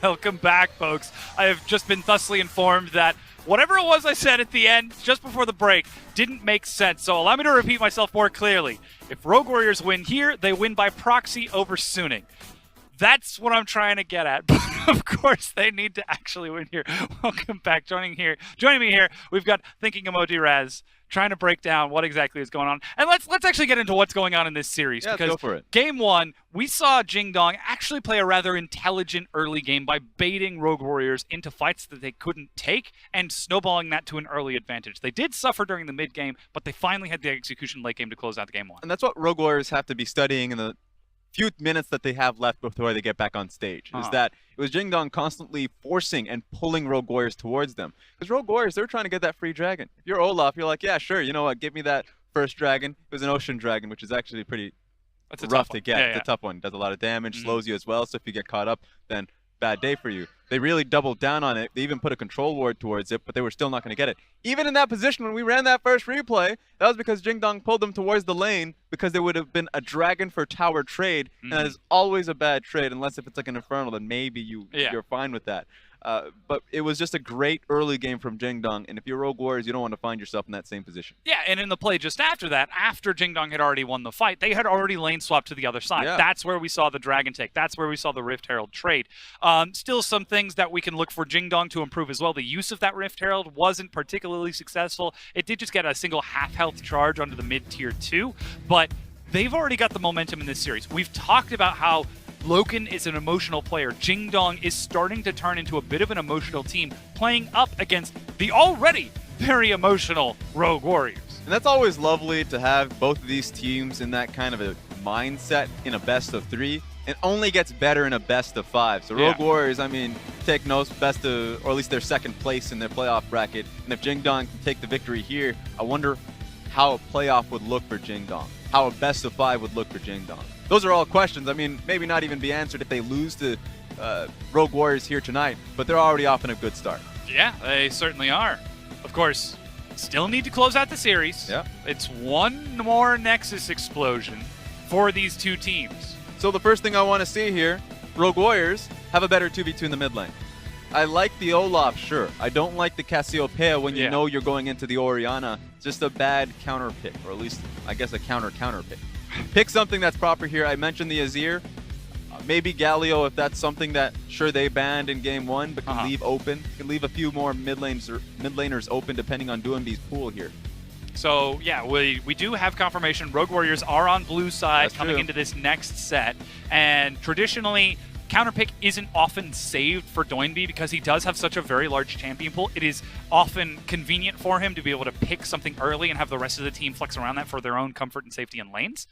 Welcome back, folks. I have just been thusly informed that whatever it was I said at the end, just before the break, didn't make sense. So allow me to repeat myself more clearly. If Rogue Warriors win here, they win by proxy over Suning. That's what I'm trying to get at. But of course, they need to actually win here. Welcome back. Joining me here, we've got Thinking Emoji Raz, trying to break down what exactly is going on. And let's actually get into what's going on in this series. Yeah, because go for it. Game 1, we saw Jingdong actually play a rather intelligent early game by baiting Rogue Warriors into fights that they couldn't take and snowballing that to an early advantage. They did suffer during the mid game, but they finally had the execution late game to close out the Game 1. And that's what Rogue Warriors have to be studying in the few minutes that they have left before they get back on stage, is that it was Jingdong constantly forcing and pulling Rogue Warriors towards them. Because Rogue Warriors, they're trying to get that free dragon. If you're Olaf, you're like, yeah, sure, you know what, give me that first dragon. It was an ocean dragon, which is actually pretty rough to get. It's a tough one. It does a lot of damage, slows you as well, so if you get caught up, then bad day for you. They really doubled down on it. They even put a control ward towards it, but they were still not going to get it. Even in that position, when we ran that first replay, that was because Jingdong pulled them towards the lane because there would have been a dragon for tower trade, and that is always a bad trade, unless if it's like an Infernal, then maybe you're fine with that. But it was just a great early game from Jingdong, and if you're Rogue Warriors, you don't want to find yourself in that same position. Yeah, and in the play just after that, after Jingdong had already won the fight, they had already lane swapped to the other side. Yeah. That's where we saw the Dragon take. That's where we saw the Rift Herald trade. Still some things that we can look for Jingdong to improve as well. The use of that Rift Herald wasn't particularly successful. It did just get a single half-health charge onto the mid-tier 2, but they've already got the momentum in this series. We've talked about how Loken is an emotional player. Jingdong is starting to turn into a bit of an emotional team, playing up against the already very emotional Rogue Warriors. And that's always lovely to have both of these teams in that kind of a mindset in a best of 3. It only gets better in a best of 5. So Rogue Warriors, I mean, take no best of, or at least their second place in their playoff bracket. And if Jingdong can take the victory here, I wonder how a playoff would look for Jingdong, how a best of 5 would look for Jingdong. Those are all questions. I mean, maybe not even be answered if they lose to Rogue Warriors here tonight, but they're already off in a good start. Yeah, they certainly are. Of course, still need to close out the series. Yeah. It's one more Nexus explosion for these two teams. So the first thing I want to see here, Rogue Warriors have a better 2v2 in the mid lane. I like the Olaf, sure. I don't like the Cassiopeia when you know you're going into the Orianna. It's just a bad counter pick, or at least, I guess, a counter pick. Pick something that's proper here. I mentioned the Azir. Maybe Galio, if that's something that, sure, they banned in Game 1, but can leave open. Can leave a few more mid laners open depending on Doinby's pool here. So, yeah, we do have confirmation. Rogue Warriors are on blue side coming into this next set. And traditionally, counterpick isn't often saved for Doinby because he does have such a very large champion pool. It is often convenient for him to be able to pick something early and have the rest of the team flex around that for their own comfort and safety in lanes.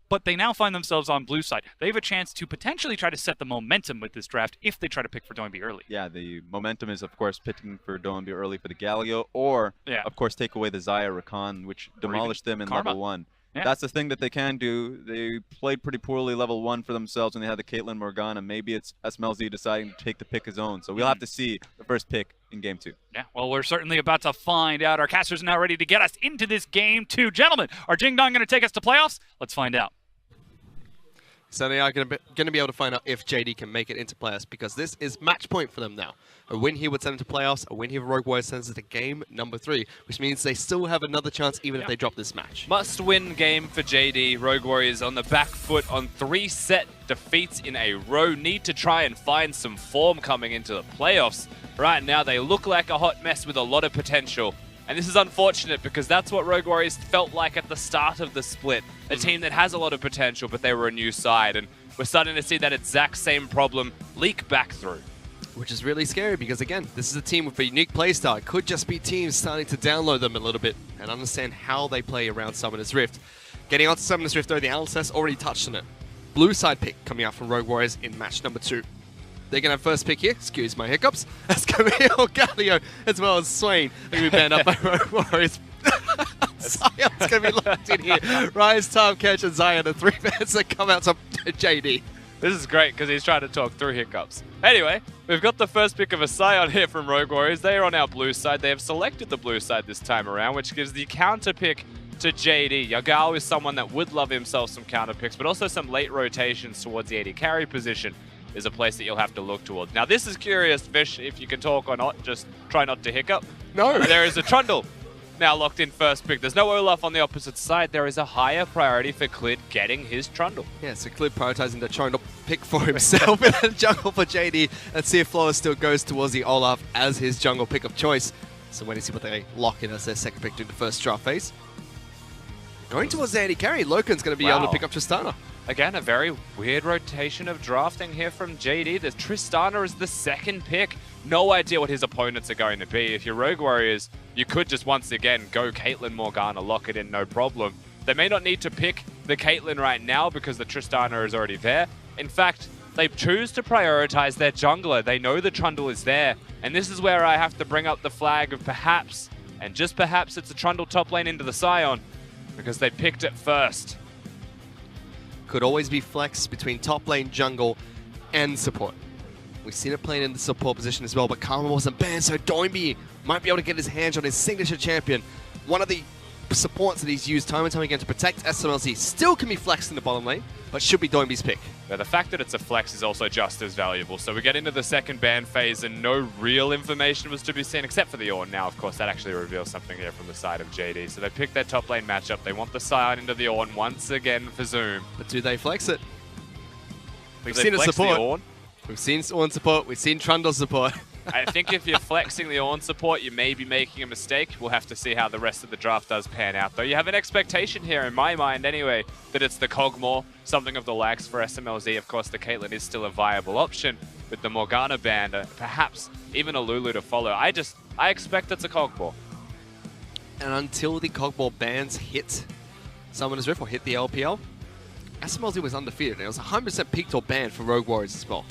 But they now find themselves on blue side. They have a chance to potentially try to set the momentum with this draft if they try to pick for Doinby early. Yeah, the momentum is, of course, picking for Doinby early for the Galio, or, of course, take away the Xayah Rakan, which demolished them in level 1. Yeah. That's the thing that they can do. They played pretty poorly level 1 for themselves when they had the Caitlyn Morgana. Maybe it's SMLZ deciding to take the pick his own. So we'll have to see the first pick in Game 2. Yeah, well, we're certainly about to find out. Our casters are now ready to get us into this Game 2. Gentlemen, are Jingdong going to take us to playoffs? Let's find out. So they are going to be able to find out if JD can make it into playoffs, because this is match point for them now. A win here would send them to playoffs. A win here for Rogue Warriors sends them to game number 3, which means they still have another chance even if they drop this match. Must-win game for JD. Rogue Warriors on the back foot on 3 set defeats in a row. Need to try and find some form coming into the playoffs. Right now, they look like a hot mess with a lot of potential. And this is unfortunate because that's what Rogue Warriors felt like at the start of the split. A team that has a lot of potential, but they were a new side. And we're starting to see that exact same problem leak back through. Which is really scary because, again, this is a team with a unique playstyle. It could just be teams starting to download them a little bit and understand how they play around Summoner's Rift. Getting onto Summoner's Rift, though, the analyst has already touched on it. Blue side pick coming out from Rogue Warriors in match number 2. They're going to have first pick here. Excuse my hiccups. That's Camille, Galio, as well as Swain. They're going to be banned up by Rogue Warriors. Zion's going to be locked in here. Rise, Tom, Catch, and Zion, the 3 bans that come out to JD. This is great because he's trying to talk through hiccups. Anyway, we've got the first pick of a Sion here from Rogue Warriors. They are on our blue side. They have selected the blue side this time around, which gives the counter pick to JD. Yagao is someone that would love himself some counter picks, but also some late rotations towards the AD carry position. is a place that you'll have to look towards. Now, this is curious, Vish, if you can talk or not. Just try not to hiccup. No. There is a Trundle now locked in first pick. There's no Olaf on the opposite side. There is a higher priority for Clid getting his Trundle. Yeah, so Clid prioritizing the Trundle pick for himself in the jungle for JD. Let's see if Flawless still goes towards the Olaf as his jungle pick of choice. So waiting to see what they lock in as their second pick during the first draft phase. Going towards the AD carry, Loken's going to be able to pick up Tristana. Again, a very weird rotation of drafting here from JD. The Tristana is the second pick. No idea what his opponents are going to be. If you're Rogue Warriors, you could just once again go Caitlyn Morgana, lock it in, no problem. They may not need to pick the Caitlyn right now because the Tristana is already there. In fact, they choose to prioritize their jungler. They know the Trundle is there. And this is where I have to bring up the flag of perhaps, and just perhaps, it's a Trundle top lane into the Scion because they picked it first. Could always be flex between top lane, jungle, and support. We've seen it playing in the support position as well, but Karma wasn't banned, so Doinby might be able to get his hands on his signature champion. One of the supports that he's used time and time again to protect SMLZ still can be flexed in the bottom lane, but should be Doinby's pick. But the fact that it's a flex is also just as valuable. So we get into the second ban phase and no real information was to be seen except for the Ornn. Now, of course, that actually reveals something here from the side of JD. So they pick their top lane matchup. They want the Scion into the Ornn once again for Zoom. But do they flex it? We've Do they seen it flex the support. Ornn? We've seen Ornn support. We've seen Trundle support. I think if you're flexing the Ornn support, you may be making a mistake. We'll have to see how the rest of the draft does pan out, though. You have an expectation here, in my mind anyway, that it's the Kog'Maw, something of the lags for SMLZ. Of course, the Caitlyn is still a viable option with the Morgana ban, perhaps even a Lulu to follow. I expect it's a Kog'Maw. And until the Kog'Maw bans hit Summoner's Rift or hit the LPL, SMLZ was undefeated. And it was 100% peaked or banned for Rogue Warriors as well.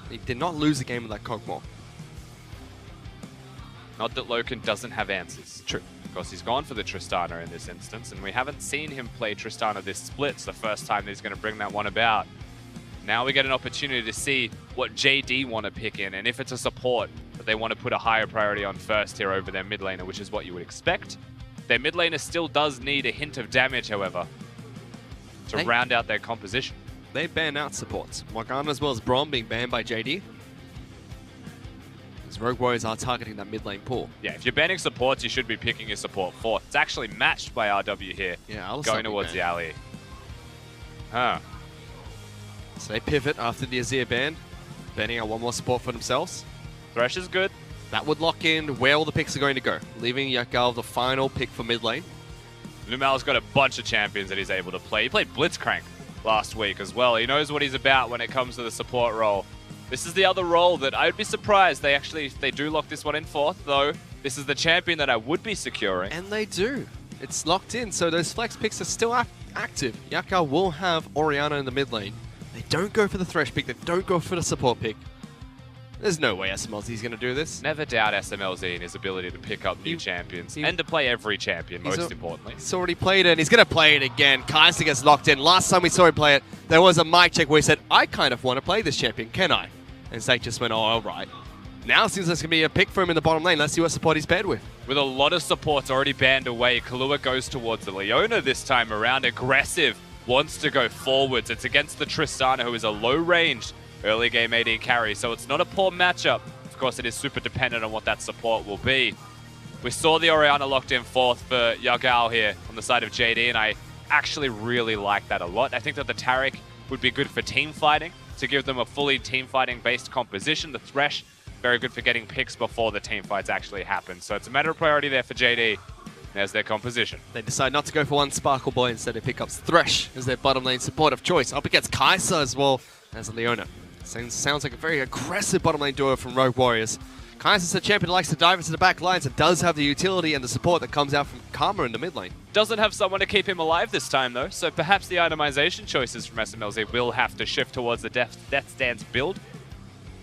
They did not lose a game with that Kog'Maw. Not that Loken doesn't have answers. True. Of course, he's gone for the Tristana in this instance, and we haven't seen him play Tristana this split. It's the first time he's going to bring that one about. Now we get an opportunity to see what JD want to pick in, and if it's a support that they want to put a higher priority on first here over their mid laner, which is what you would expect. Their mid laner still does need a hint of damage, however, to round out their composition. They ban out supports. Morgana as well as Braum being banned by JD. As Rogue Warriors are targeting that mid lane pool. Yeah, if you're banning supports, you should be picking your support fourth. It's actually matched by RW here. Yeah, going towards the alley. Huh. So they pivot after the Azir ban, banning out one more support for themselves. Thresh is good. That would lock in where all the picks are going to go, leaving Yakal the final pick for mid lane. Lumal's got a bunch of champions that he's able to play. He played Blitzcrank last week as well. He knows what he's about when it comes to the support role. This is the other role that I would be surprised they do lock this one in fourth, though. This is the champion that I would be securing. And they do. It's locked in, so those flex picks are still active. Yakal will have Orianna in the mid lane. They don't go for the Thresh pick. They don't go for the support pick. There's no way SMLZ is going to do this. Never doubt SMLZ and his ability to pick up new champions and to play every champion, most importantly. He's already played it, and he's going to play it again. Kaiser gets locked in. Last time we saw him play it, there was a mic check where he said, I kind of want to play this champion, can I? And Zake just went, oh, all right. Now it seems there's going to be a pick for him in the bottom lane. Let's see what support he's paired with. With a lot of supports already banned away, Kahlua goes towards the Leona this time around. Aggressive, wants to go forwards. It's against the Tristana, who is a low-ranged early game AD carry, so it's not a poor matchup. Of course, it is super dependent on what that support will be. We saw the Orianna locked in fourth for Yagao here on the side of JD, and I actually really like that a lot. I think that the Taric would be good for team fighting, to give them a fully team fighting based composition. The Thresh, very good for getting picks before the team fights actually happen. So it's a matter of priority there for JD. There's their composition. They decide not to go for one Sparkle Boy. Instead, they pick up Thresh as their bottom lane support of choice. Up against Kaiser as well as a Leona. Sounds like a very aggressive bottom lane duo from Rogue Warriors. Kaiser's a champion that likes to dive into the back lines and does have the utility and the support that comes out from Karma in the mid lane. Doesn't have someone to keep him alive this time, though, so perhaps the itemization choices from SMLZ will have to shift towards the Death Dance build.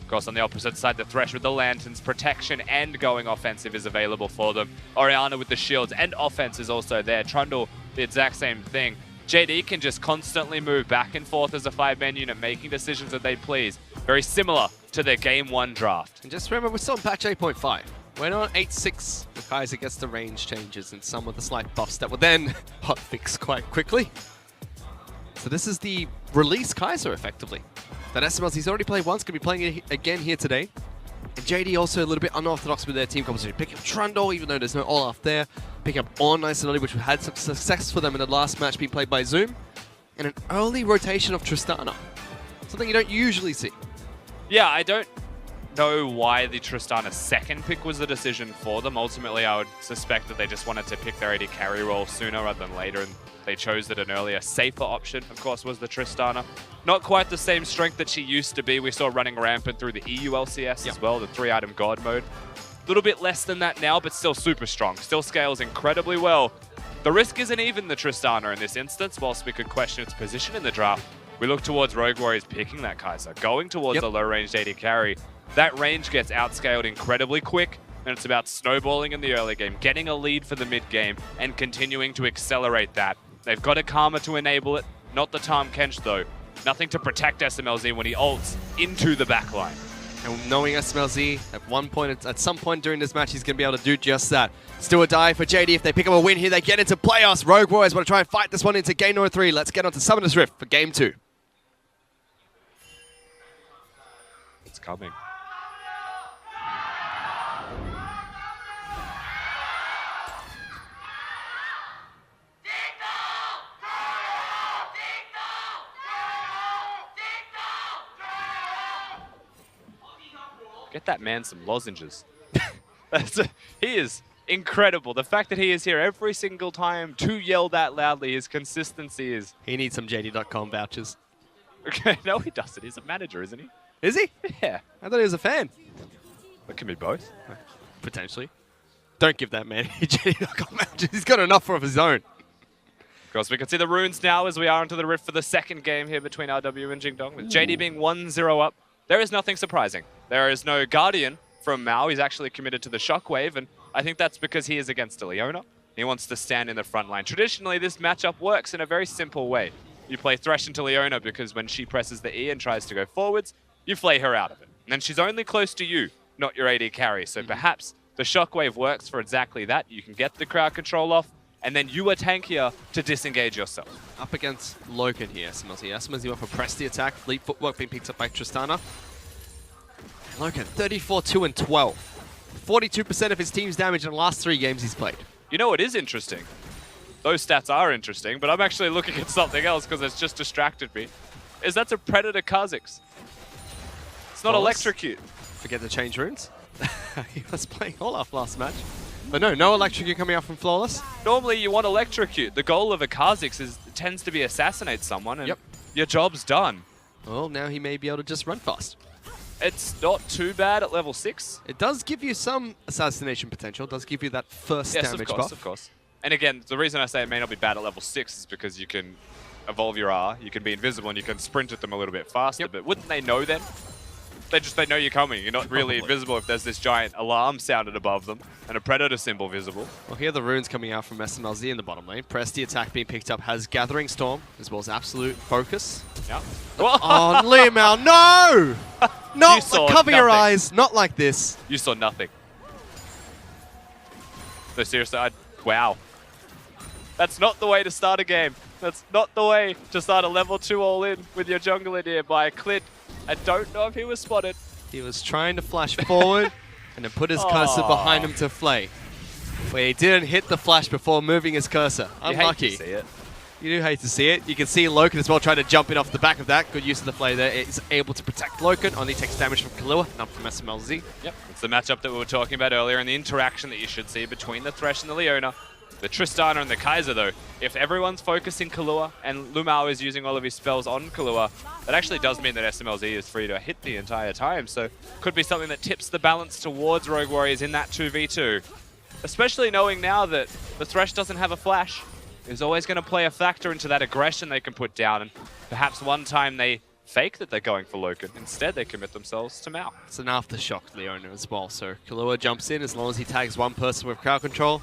Of course, on the opposite side, the Thresh with the Lanterns, protection and going offensive is available for them. Orianna with the shields and offense is also there. Trundle, the exact same thing. JD can just constantly move back and forth as a 5-man unit, making decisions that they please. Very similar to their Game 1 draft. And just remember, we're still in patch 8.5. We're not on 8.6. The Kaiser gets the range changes and some of the slight buffs that will then hotfix quite quickly. So this is the release Kaiser, effectively. That SMLZ, he's already played once, going to be playing it again here today. And JD also a little bit unorthodox with their team composition. Picking up Trundle, even though there's no Olaf there. Picking up On nice and early, which had some success for them in the last match being played by Zoom. And an early rotation of Tristana. Something you don't usually see. Yeah, I don't know why the Tristana second pick was the decision for them. Ultimately, I would suspect that they just wanted to pick their AD carry role sooner rather than later, and they chose that an earlier, safer option, of course, was the Tristana. Not quite the same strength that she used to be. We saw running rampant through the EU LCS as well, the 3-item God mode. A little bit less than that now, but still super strong. Still scales incredibly well. The risk isn't even the Tristana in this instance, whilst we could question its position in the draft. We look towards Rogue Warriors picking that Kai'Sa, going towards the low-ranged AD carry. That range gets outscaled incredibly quick, and it's about snowballing in the early game, getting a lead for the mid-game, and continuing to accelerate that. They've got a Karma to enable it, not the Tahm Kench though. Nothing to protect SMLZ when he ults into the backline. And knowing SMLZ, at some point during this match, he's going to be able to do just that. Still a die for JD. If they pick up a win here, they get into playoffs. Rogue Warriors want to try and fight this one into game number 3. Let's get on to Summoner's Rift for game 2. It's coming. Get that man some lozenges. He is incredible. The fact that he is here every single time to yell that loudly, his consistency is... He needs some JD.com vouchers. Okay, no he doesn't. He's a manager, isn't he? Is he? Yeah. I thought he was a fan. It can be both. Potentially. Don't give that man any JD.com vouchers. He's got enough of his own. Of course, we can see the runes now as we are into the Rift for the second game here between RW and Jingdong. With JD being 1-0 up, there is nothing surprising. There is no Guardian from Mao. He's actually committed to the Shockwave, and I think that's because he is against a Leona. He wants to stand in the front line. Traditionally, this matchup works in a very simple way. You play Thresh into Leona because when she presses the E and tries to go forwards, you flay her out of it. And then she's only close to you, not your AD carry. So perhaps the Shockwave works for exactly that. You can get the crowd control off, and then you are tankier to disengage yourself. Up against Loken here, SMLZ. SMLZ went for press the attack. Fleet footwork being picked up by Tristana. Loken, 34-2-12. 42% of his team's damage in the last 3 games he's played. You know what is interesting? Those stats are interesting, but I'm actually looking at something else because it's just distracted me. Is that's a Predator Kha'Zix. It's not Electrocute. Forget to change runes. He was playing Olaf last match. But no Electrocute coming out from Flawless. Normally you want Electrocute. The goal of a Kha'Zix tends to be assassinate someone and your job's done. Well, now he may be able to just run fast. It's not too bad at level 6. It does give you some assassination potential. It does give you that first damage buff. Of course. And again, the reason I say it may not be bad at level 6 is because you can evolve your R, you can be invisible, and you can sprint at them a little bit faster. But wouldn't they know then? They know you're coming. You're not really invisible if there's this giant alarm sounded above them and a Predator symbol visible. Well, here are the runes coming out from SMLZ in the bottom lane. Press the attack being picked up has Gathering Storm as well as Absolute Focus. Yeah. Oh, Liamao, no! Not cover your eyes, not like this. You saw nothing. No, seriously, wow. That's not the way to start a game. That's not the way to start a level 2 all-in with your jungle in here by Clint. I don't know if he was spotted. He was trying to flash forward and then put his cursor behind him to flay. But he didn't hit the flash before moving his cursor. Unlucky. You hate to see it. You do hate to see it. You can see Loken as well trying to jump in off the back of that. Good use of the flay there. It's able to protect Loken. Only takes damage from Kahlua, not from SMLZ. Yep, it's the matchup that we were talking about earlier and the interaction that you should see between the Thresh and the Leona. The Tristana and the Kai'Sa, though, if everyone's focusing Kahlua and Lumao is using all of his spells on Kahlua, that actually does mean that SMLZ is free to hit the entire time, so could be something that tips the balance towards Rogue Warriors in that 2v2. Especially knowing now that the Thresh doesn't have a flash, is always going to play a factor into that aggression they can put down, and perhaps one time they fake that they're going for Loken. Instead, they commit themselves to Mao. It's an aftershock Leona as well, so Kahlua jumps in as long as he tags one person with crowd control.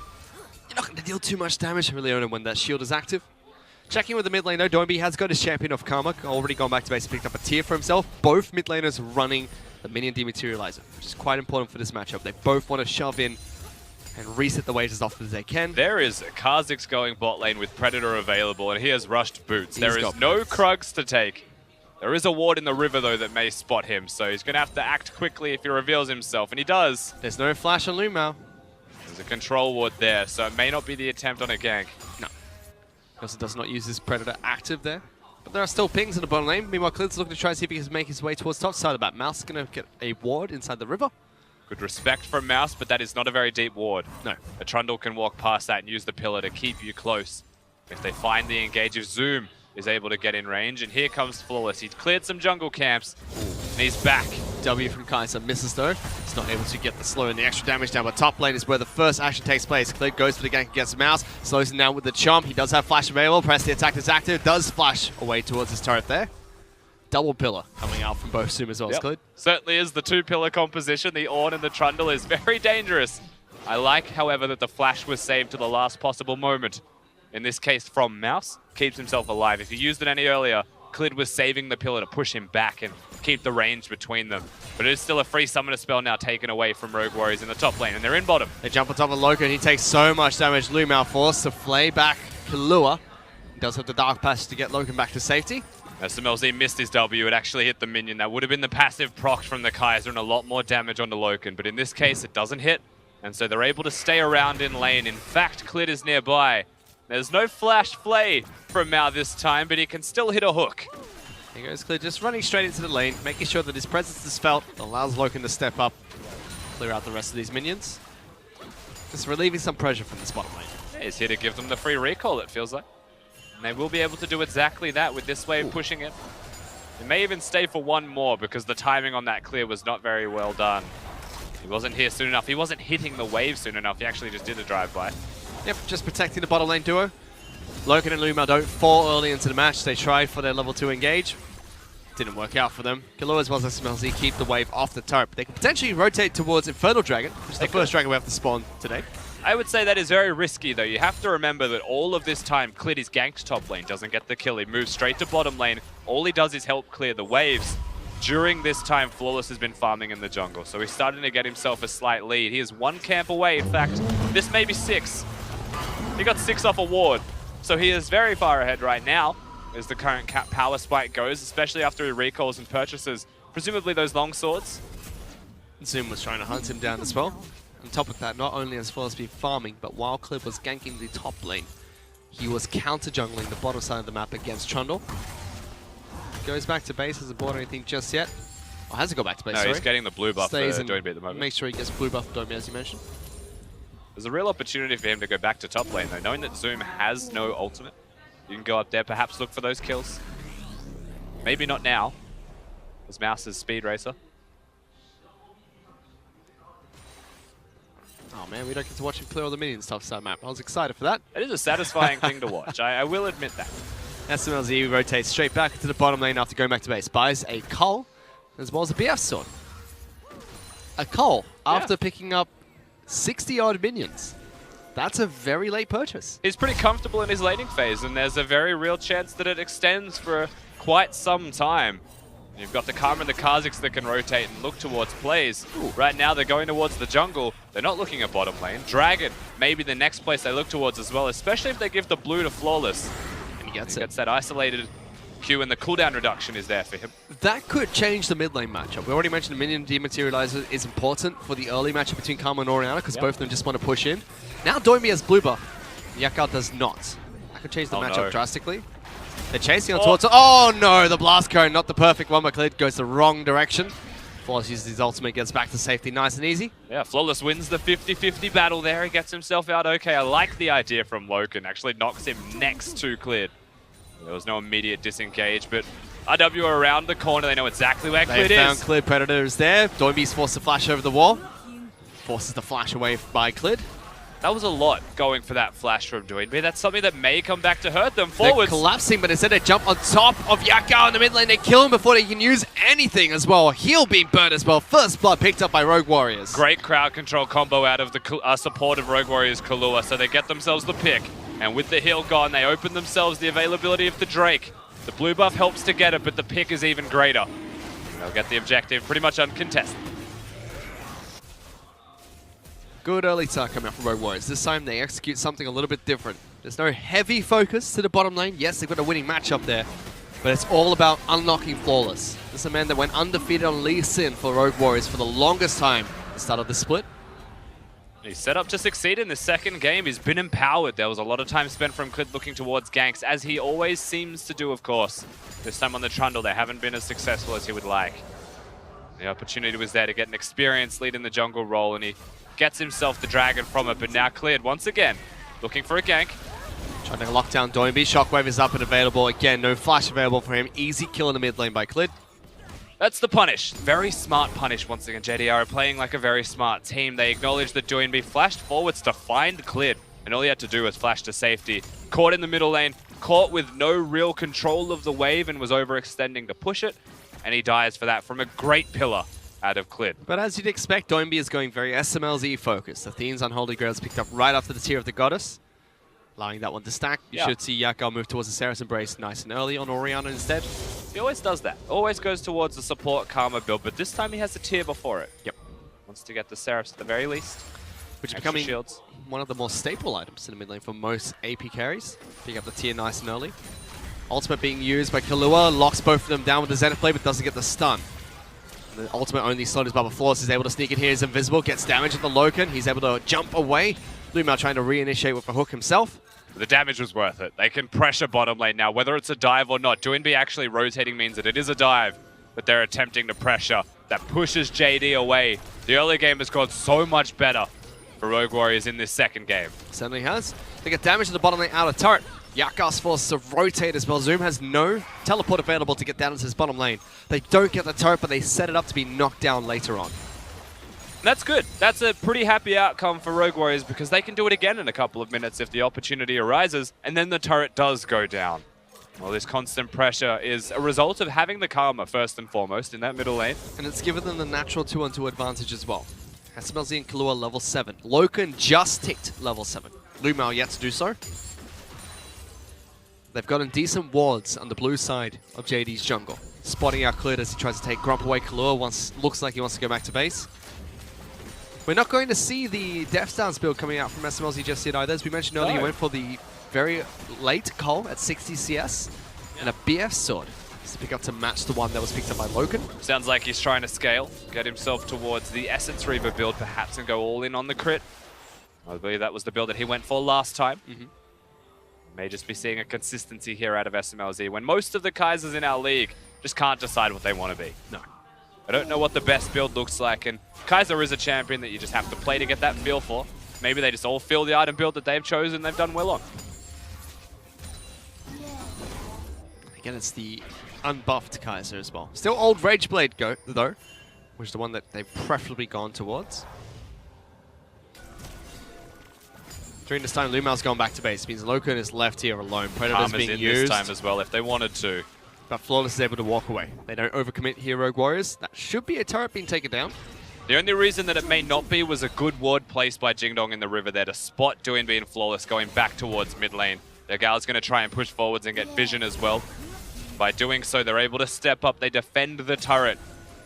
You're not going to deal too much damage to Leona when that shield is active. Checking with the mid lane though, Doinby has got his champion of Karma, already gone back to base and picked up a tier for himself. Both mid laners running the minion dematerializer, which is quite important for this matchup. They both want to shove in and reset the waves as often as they can. There is a Kha'Zix going bot lane with Predator available, and he has rushed boots. There is no Krugs to take. There is a ward in the river, though, that may spot him, so he's going to have to act quickly if he reveals himself, and he does. There's no flash on Lumao. There's a control ward there, so it may not be the attempt on a gank. No. Also does not use his Predator active there. But there are still pings in the bottom lane. Meanwhile, Clid's looking to try and see if he can make his way towards top side of that. Mouse is going to get a ward inside the river. Good respect from Mouse, but that is not a very deep ward. No. A Trundle can walk past that and use the pillar to keep you close. If they find the engage, if Zoom is able to get in range, and here comes Flawless. He's cleared some jungle camps, and he's back. W from Kaiser misses though. He's not able to get the slow and the extra damage down, but top lane is where the first action takes place. Clid goes for the gank against Mouse, slows him down with the chomp. He does have flash available. Press the attack is active, does flash away towards his turret there. Double pillar coming out from both Zoom as well as Clid. Certainly is the two-pillar composition. The Ornn and the Trundle is very dangerous. I like, however, that the flash was saved to the last possible moment. In this case, from Mouse, keeps himself alive. If he used it any earlier, Clid was saving the pillar to push him back and keep the range between them. But it is still a free summoner spell now taken away from Rogue Warriors in the top lane, and they're in bottom. They jump on top of Loco, and he takes so much damage. Lumao forced to flay back Killua. He does have the Dark Passage to get Loken back to safety. As SMLZ missed his W, it actually hit the minion. That would have been the passive proc from the Kaiser and a lot more damage onto Loken. But in this case, it doesn't hit, and so they're able to stay around in lane. In fact, Clid is nearby. There's no flash flay from Mao this time, but he can still hit a hook. Here goes Clid, just running straight into the lane, making sure that his presence is felt, allows Loken to step up, clear out the rest of these minions. Just relieving some pressure from this bottom lane. Yeah, he's here to give them the free recall, it feels like. And they will be able to do exactly that with this wave pushing it. They may even stay for one more because the timing on that clear was not very well done. He wasn't here soon enough. He wasn't hitting the wave soon enough. He actually just did a drive-by. Yep, just protecting the bottom lane duo. Loken and Lumao don't fall early into the match. They tried for their level 2 engage. Didn't work out for them. Killua as well as SMLZ keep the wave off the turret. They can potentially rotate towards Infernal Dragon, which is the first dragon we have to spawn today. I would say that is very risky, though. You have to remember that all of this time, Clid is ganked top lane, doesn't get the kill. He moves straight to bottom lane. All he does is help clear the waves. During this time, Flawless has been farming in the jungle, so he's starting to get himself a slight lead. He is 1 camp away. In fact, this may be 6. He got 6 off a ward, so he is very far ahead right now as the current power spike goes, especially after he recalls and purchases, presumably those long swords. Zoom was trying to hunt him down as well. On top of that, not only has Flawless been farming, but while Clid was ganking the top lane, he was counter-jungling the bottom side of the map against Trundle. Goes back to base, hasn't bought anything just yet. Or hasn't gone back to base, sorry. He's getting the blue buff for Stays and Doinby at the moment. make sure he gets blue buff for Doinby, as you mentioned. There's a real opportunity for him to go back to top lane, though. Knowing that Zoom has no ultimate, you can go up there, perhaps look for those kills. Maybe not now, as Mouse is Speed Racer. Oh man, we don't get to watch him clear all the minions top side map. I was excited for that. It is a satisfying thing to watch. I will admit that. SMLZ rotates straight back into the bottom lane after going back to base. Buys a Cull, as well as a BF sword. A Cull, after picking up 60-odd minions. That's a very late purchase. He's pretty comfortable in his laning phase, and there's a very real chance that it extends for quite some time. You've got the Karma and the Kha'Zix that can rotate and look towards plays. Right now, they're going towards the jungle. They're not looking at bottom lane. Dragon, maybe the next place they look towards as well, especially if they give the blue to Flawless. And he gets Gets that isolated Q, and the cooldown reduction is there for him. That could change the mid lane matchup. We already mentioned the minion dematerializer is important for the early matchup between Karma and Orianna, because both of them just want to push in. Now Doinby has blue buff. Yakao does not. That could change the matchup drastically. They're chasing on towards... Oh no, the blast cone, not the perfect one, but Clid goes the wrong direction. Flawless uses his ultimate, gets back to safety nice and easy. Yeah, Flawless wins the 50-50 battle there. He gets himself out okay. I like the idea from Loken. Actually knocks him next to Clid. There was no immediate disengage, but RW are around the corner. They know exactly where Clid is. They found Clid. Predator is there. Doinby's forced to flash over the wall. Forces the flash away by Clid. That was a lot going for that flash from Doinby. That's something that may come back to hurt them forwards. They're collapsing, but instead they jump on top of Yakao in the mid lane. They kill him before they can use anything as well. Heal being burnt as well. First blood picked up by Rogue Warriors. Great crowd control combo out of the support of Rogue Warriors Killua, so they get themselves the pick. And with the heal gone, they open themselves the availability of the Drake. The blue buff helps to get it, but the pick is even greater. They'll get the objective pretty much uncontested. Good early start coming out from Rogue Warriors. This time they execute something a little bit different. There's no heavy focus to the bottom lane. Yes, they've got a winning matchup there. But it's all about unlocking Flawless. This is a man that went undefeated on Lee Sin for Rogue Warriors for the longest time at the start of the split. He's set up to succeed in the second game. He's been empowered. There was a lot of time spent from Clid looking towards ganks, as he always seems to do, of course. This time on the Trundle, they haven't been as successful as he would like. The opportunity was there to get an experienced lead in the jungle role, and he gets himself the dragon from it, but now Clid, once again, looking for a gank. Trying to lock down Doinby. Shockwave is up and available. Again, no flash available for him. Easy kill in the mid lane by Clid. That's the punish. Very smart punish once again. JDR are playing like a very smart team. They acknowledge that Doinby flashed forwards to find Clid, and all he had to do was flash to safety. Caught in the middle lane, caught with no real control of the wave and was overextending to push it, and he dies for that from a great pillar out of Clid. But as you'd expect, Doinby is going very SMLZ focused. Athene's Unholy Grail is picked up right after the Tear of the Goddess, allowing that one to stack. You should see Yakal move towards the Saracen Embrace nice and early on Orianna instead. He always does that. Always goes towards the support Karma build, but this time he has the Tear before it. Yep. Wants to get the Seraphs at the very least. Which is Extra becoming shields. one of the more staple items in the mid lane for most AP carries. Pick up the Tear nice and early. Ultimate being used by Kahlua, locks both of them down with the Zenith Blade, but doesn't get the stun. And the ultimate only slot is Bubba Flawless is able to sneak in here. He's invisible, gets damage at the Loken. He's able to jump away. Lumao trying to reinitiate with a hook himself. The damage was worth it. They can pressure bottom lane now, whether it's a dive or not. Doinby actually rotating means that it is a dive, but they're attempting to pressure. That pushes JD away. The early game has gone so much better for Rogue Warriors in this second game. Certainly has. They get damage to the bottom lane out of turret. Yakar's forced to rotate as well. Zoom has no teleport available to get down into his bottom lane. They don't get the turret, but they set it up to be knocked down later on. That's good. That's a pretty happy outcome for Rogue Warriors because they can do it again in a couple of minutes if the opportunity arises, and then the turret does go down. Well, this constant pressure is a result of having the Karma first and foremost in that middle lane. And it's given them the natural 2-on-2 advantage as well. SMLZ and Kahlua level 7. Loken just ticked level 7. Lumao yet to do so. They've gotten decent wards on the blue side of JD's jungle. Spotting out Clid as he tries to take Grump away. Kahlua looks like he wants to go back to base. We're not going to see the Death Dance build coming out from SMLZ just yet either. As we mentioned earlier, he went for the very late call at 60 CS and a BF sword to pick up to match the one that was picked up by Loken. Sounds like he's trying to scale, get himself towards the Essence Reaver build perhaps and go all in on the crit. I believe that was the build that he went for last time. May just be seeing a consistency here out of SMLZ when most of the Kaisers in our league just can't decide what they want to be. No. I don't know what the best build looks like, and Kaiser is a champion that you just have to play to get that feel for. Maybe they just all feel the item build that they've chosen they've done well on. Again, it's the unbuffed Kaiser as well. Still old Rageblade though, which is the one that they've preferably gone towards. During this time, Lumao's gone back to base. It means Loken is left here alone. Predator's Karma's being in used. this time as well if they wanted to. But Flawless is able to walk away. They don't overcommit here, Rogue Warriors. That should be a turret being taken down. The only reason that it may not be was a good ward placed by Jingdong in the river there to spot Doinby and Flawless going back towards mid lane. Their gal's going to try and push forwards and get vision as well. By doing so, they're able to step up. They defend the turret.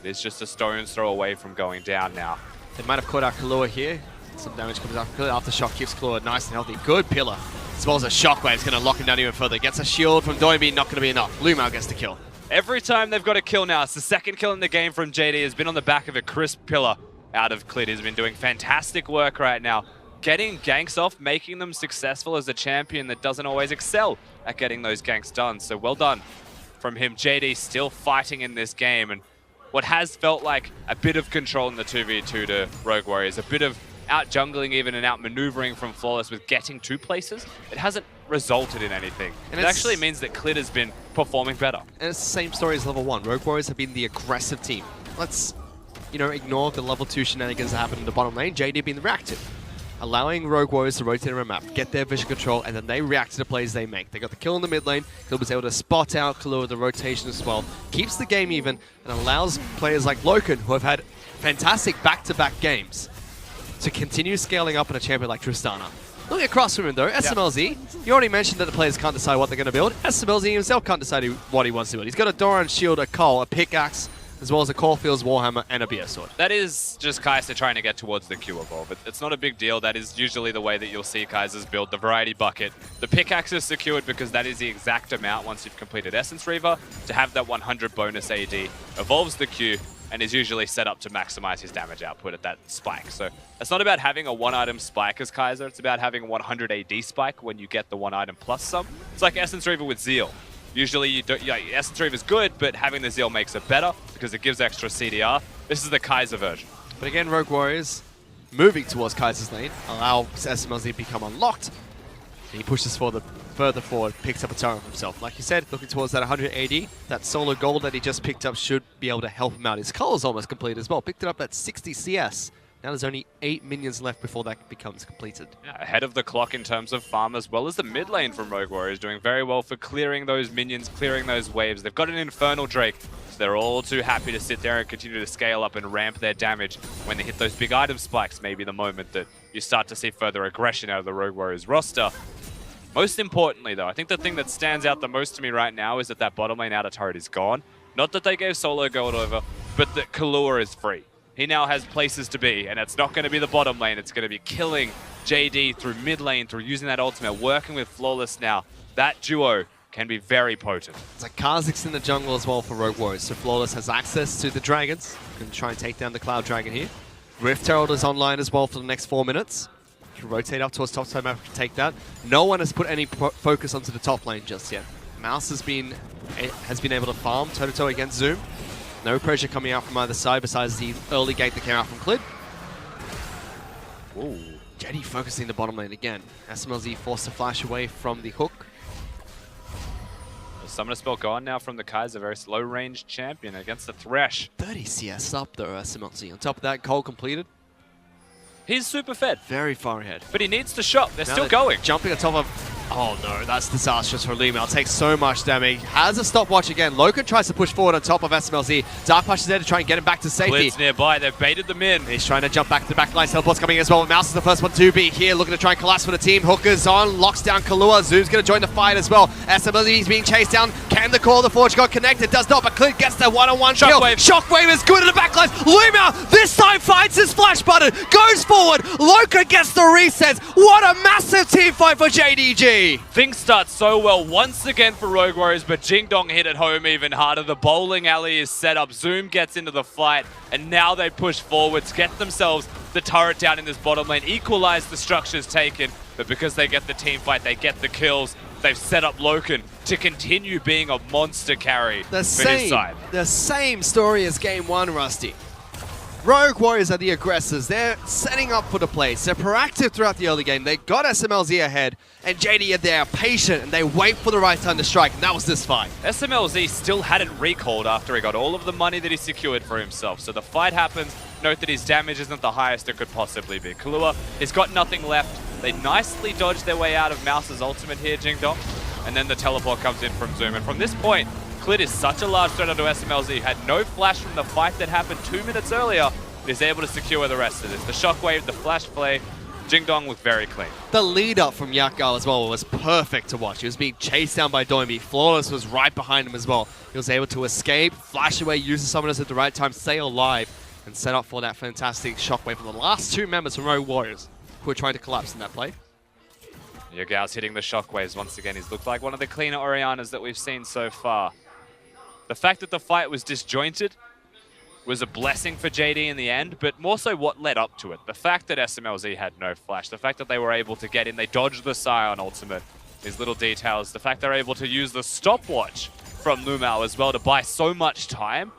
It's just a stone's throw away from going down now. They might have caught out Kahlua here. Some damage comes out. Aftershock keeps Kahlua nice and healthy. Good pillar. As well as a shockwave is going to lock him down even further. Gets a shield from Doinby, not going to be enough. Lumao gets the kill. Every time they've got a kill now, it's the second kill in the game from JD. Has been on the back of a crisp pillar out of Clid. He's been doing fantastic work right now. Getting ganks off, making them successful as a champion that doesn't always excel at getting those ganks done. So well done from him. JD still fighting in this game. And what has felt like a bit of control in the 2v2 to Rogue Warriors, a bit of out-jungling even and out-maneuvering from Flawless with getting to places, it hasn't resulted in anything. And it actually means that Clid has been performing better. And it's the same story as level 1. Rogue Warriors have been the aggressive team. Let's, ignore the level 2 shenanigans that happened in the bottom lane. JD being the reactive. Allowing Rogue Warriors to rotate around map, get their vision control, and then they react to the plays they make. They got the kill in the mid lane. He was able to spot out Kahlua with the rotation as well. Keeps the game even and allows players like Loken, who have had fantastic back-to-back games, to continue scaling up in a champion like Tristana. Looking across from him though, SMLZ, you already mentioned that the players can't decide what they're going to build. SMLZ himself can't decide what he wants to build. He's got a Doran shield, a Cole, a pickaxe, as well as a Caulfield's Warhammer and a BS Sword. That is just Kaiser trying to get towards the Q evolve. It's not a big deal. That is usually the way that you'll see Kaiser's build the Variety Bucket. The pickaxe is secured because that is the exact amount once you've completed Essence Reaver to have that 100 bonus AD. Evolves the Q and is usually set up to maximize his damage output at that spike. So it's not about having a one-item spike as Kaiser. It's about having a 100 AD spike when you get the one item plus some. It's like Essence Reaver with Zeal. Usually, you don't, Essence Reaver is good, but having the Zeal makes it better because it gives extra CDR. This is the Kaiser version. But again, Rogue Warriors moving towards Kaiser's lane, allow SMLZ to become unlocked. And he pushes further forward, picks up a turret for himself. Like you said, looking towards that 180, that solo gold that he just picked up should be able to help him out. His color's almost complete as well. Picked it up at 60 CS. Now there's only 8 minions left before that becomes completed. Yeah, ahead of the clock in terms of farm, as well as the mid lane from Rogue Warriors doing very well for clearing those minions, clearing those waves. They've got an Infernal Drake, so they're all too happy to sit there and continue to scale up and ramp their damage. When they hit those big item spikes, maybe the moment that you start to see further aggression out of the Rogue Warriors roster. Most importantly, though, I think the thing that stands out the most to me right now is that that bottom lane outer turret is gone. Not that they gave solo gold over, but that Kahlua is free. He now has places to be, and it's not going to be the bottom lane. It's going to be killing JD through mid lane, through using that ultimate, working with Flawless now. That duo can be very potent. It's like Kha'Zix in the jungle as well for Rogue Warriors, so Flawless has access to the dragons. Can try and take down the Cloud Dragon here. Rift Herald is online as well for the next 4 minutes. Can rotate up towards top side map to take that. No one has put any focus onto the top lane just yet. Mouse has been able to farm toe-to-toe against Zoom. No pressure coming out from either side besides the early gate that came out from Clid. Ooh, JD focusing the bottom lane again. SMLZ forced to flash away from the hook. The Summoner spell gone now from the Kaiser, very slow range champion against the Thresh. 30 CS up though, SMLZ. On top of that, goal completed. He's super fed, Very far ahead. but he needs to shop. They're Now still going. Jumping on top of... Oh no, that's disastrous for Luma. Takes so much damage. Has a stopwatch again. Loken tries to push forward on top of SMLZ. Dark Push is there to try and get him back to safety. Blitz nearby, they've baited them in. He's trying to jump back to the back line. Teleport's coming as well. Mouse is the first one to be here, looking to try and collapse for the team. Hooker's on, locks down Kahlua. Zoom's going to join the fight as well. SMLZ is being chased down. Can the core of the Forge God connect? It does not, but Clint gets the one-on-one kill. Shockwave is good at the backlines. Luma this time finds his flash button, goes forward. Loken gets the resets. What a massive team fight for JDG. Things start so well once again for Rogue Warriors, but Jingdong hit it home even harder. The bowling alley is set up. Zoom gets into the fight, and now they push forwards, get themselves the turret down in this bottom lane, equalize the structures taken, but because they get the team fight, they get the kills. They've set up Loken to continue being a monster carry for his side. The same story as game one, Rusty. Rogue Warriors are the aggressors. They're setting up for the plays. They're proactive throughout the early game. They got SMLZ ahead, and JD, they are patient, and they wait for the right time to strike, and that was this fight. SMLZ still hadn't recalled after he got all of the money that he secured for himself. So the fight happens. Note that his damage isn't the highest it could possibly be. Kahlua has got nothing left. They nicely dodged their way out of Mouse's ultimate here, Jingdong. And then the teleport comes in from Zoom. And from this point, Clid is such a large threat onto SMLZ. Had no flash from the fight that happened 2 minutes earlier. But is able to secure the rest of this. The shockwave, the flash play. Jingdong looked very clean. The lead up from Yakgal as well was perfect to watch. He was being chased down by Doinby. Flawless was right behind him as well. He was able to escape, flash away, use the summoners at the right time, stay alive, and set up for that fantastic shockwave for the last two members from Rogue Warriors who were trying to collapse in that play. Yagal's hitting the shockwaves once again. He's looked like one of the cleaner Orianas that we've seen so far. The fact that the fight was disjointed was a blessing for JD in the end, but more so what led up to it. The fact that SMLZ had no flash, the fact that they were able to get in, they dodged the Scion ultimate, these little details, the fact they're able to use the stopwatch from Lumao as well to buy so much time,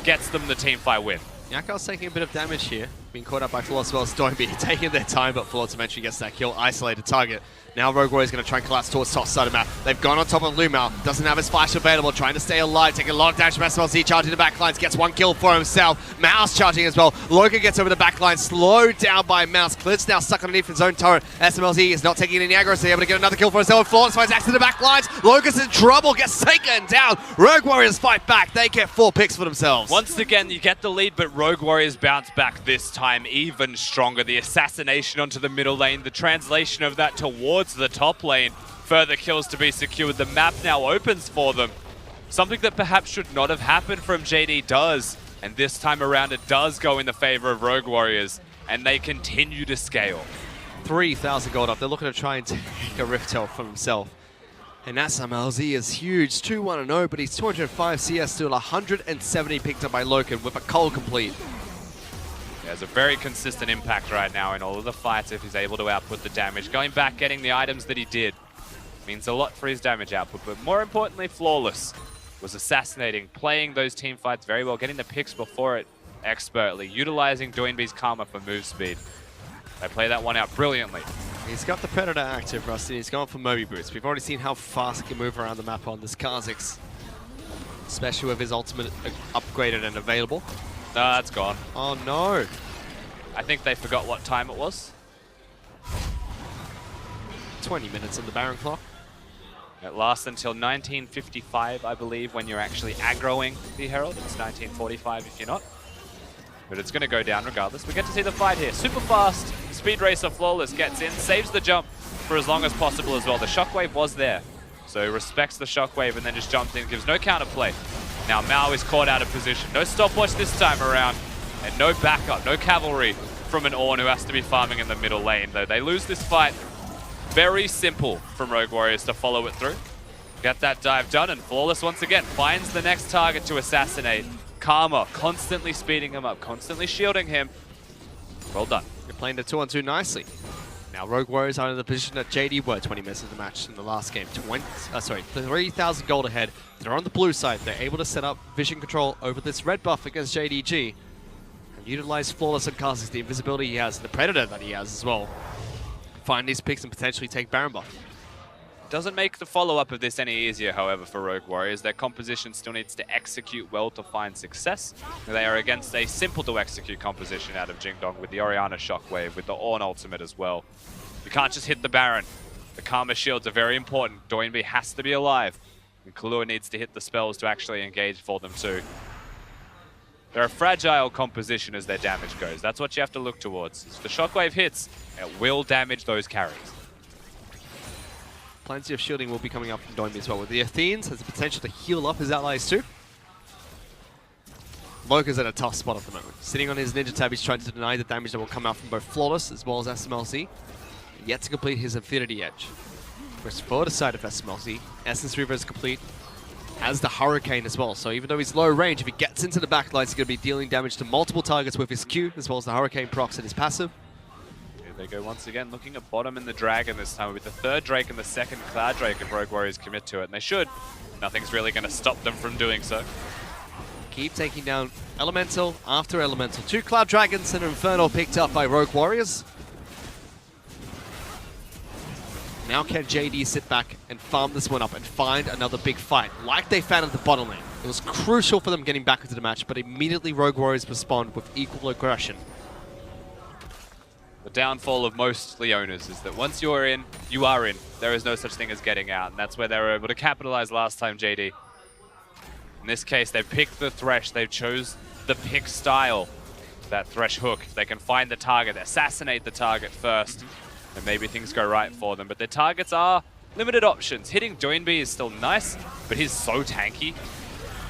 gets them the team fight win. Yakal's taking a bit of damage here, being caught up by Flawless as well as Doinby, taking their time, but Flawless eventually gets that kill, isolated target. Now Rogue Warriors going to try and collapse towards top side of the map. They've gone on top of Lumao, doesn't have his flash available, trying to stay alive, taking a lot of damage from SMLZ, charging the backlines, gets one kill for himself. Mouse charging as well. Loken gets over the backline, slowed down by Mouse. Clid's now stuck underneath his own turret. SMLZ is not taking any aggro, so he's able to get another kill for himself. Flawless finds access to the backlines. Loken's in trouble, gets taken down. Rogue Warriors fight back. They get 4 picks for themselves. Once again, you get the lead, but Rogue Warriors bounce back this time even stronger. The assassination onto the middle lane, the translation of that towards the top lane. Further kills to be secured. The map now opens for them. Something that perhaps should not have happened from JD does, and this time around it does go in the favor of Rogue Warriors, and they continue to scale. 3,000 gold up. They're looking to try and take a Rift Tail from himself. And SMLZ is huge, 2-1-0, but he's 205 CS, still 170 picked up by Loken with a cold complete. There's a very consistent impact right now in all of the fights if he's able to output the damage. Going back, getting the items that he did means a lot for his damage output, but more importantly, Flawless was assassinating, playing those team fights very well, getting the picks before it expertly, utilizing Doinby's Karma for move speed. They play that one out brilliantly. He's got the Predator active, Rusty. He's going for Moby Boots. We've already seen how fast he can move around the map on this Kha'Zix, especially with his ultimate upgraded and available. No, that's gone. Oh no. I think they forgot what time it was. 20 minutes on the Baron clock. It lasts until 1955, I believe, when you're actually aggroing the Herald. It's 1945 if you're not. But it's going to go down regardless. We get to see the fight here. Super fast. Speed Racer Flawless gets in, saves the jump for as long as possible as well. The Shockwave was there. So he respects the Shockwave and then just jumps in, gives no counterplay. Now Mao is caught out of position. No stopwatch this time around. And no backup, no cavalry from an Ornn who has to be farming in the middle lane. Though they lose this fight. Very simple from Rogue Warriors to follow it through. Get that dive done, and Flawless once again finds the next target to assassinate. Karma constantly speeding him up, constantly shielding him. Well done. You're playing the 2-on-2 nicely. Now Rogue Warriors are in the position that JD were 20 minutes of the match in the last game. 3,000 gold ahead. They're on the blue side. They're able to set up vision control over this red buff against JDG. And utilize Flawless and Kha'Zix, the invisibility he has, and the Predator that he has as well. Find these picks and potentially take Baron buff. Doesn't make the follow-up of this any easier, however, for Rogue Warriors. Their composition still needs to execute well to find success. They are against a simple-to-execute composition out of Jingdong with the Orianna Shockwave, with the Ornn ultimate as well. You can't just hit the Baron. The Karma shields are very important. Doinby has to be alive. And Kahlua needs to hit the spells to actually engage for them too. They're a fragile composition as their damage goes. That's what you have to look towards. If the Shockwave hits, it will damage those carries. Plenty of shielding will be coming up from Doinby as well. With the Athenes, has the potential to heal up his allies too. Loka's at a tough spot at the moment. Sitting on his Ninja Tab, he's trying to deny the damage that will come out from both Flawless as well as SMLZ. Yet to complete his Infinity Edge. Whereas for the side of SMLZ, Essence Reaver is complete. Has the Hurricane as well. So even though he's low range, if he gets into the backline, he's going to be dealing damage to multiple targets with his Q, as well as the Hurricane procs and his passive. They go once again, looking at bottom in the Dragon this time with the third Drake and the second Cloud Drake if Rogue Warriors commit to it, and they should. Nothing's really going to stop them from doing so. Keep taking down Elemental after Elemental. 2 Cloud Dragons and an Infernal picked up by Rogue Warriors. Now can JD sit back and farm this one up and find another big fight, like they found at the bottom lane. It was crucial for them getting back into the match, but immediately Rogue Warriors respond with equal aggression. The downfall of most Leonas is that once you're in, you are in. There is no such thing as getting out, and that's where they were able to capitalize last time, JD. In this case, they picked the Thresh. They chose the pick style, that Thresh hook. They can find the target, assassinate the target first, and maybe things go right for them. But their targets are limited options. Hitting Doinby is still nice, but he's so tanky.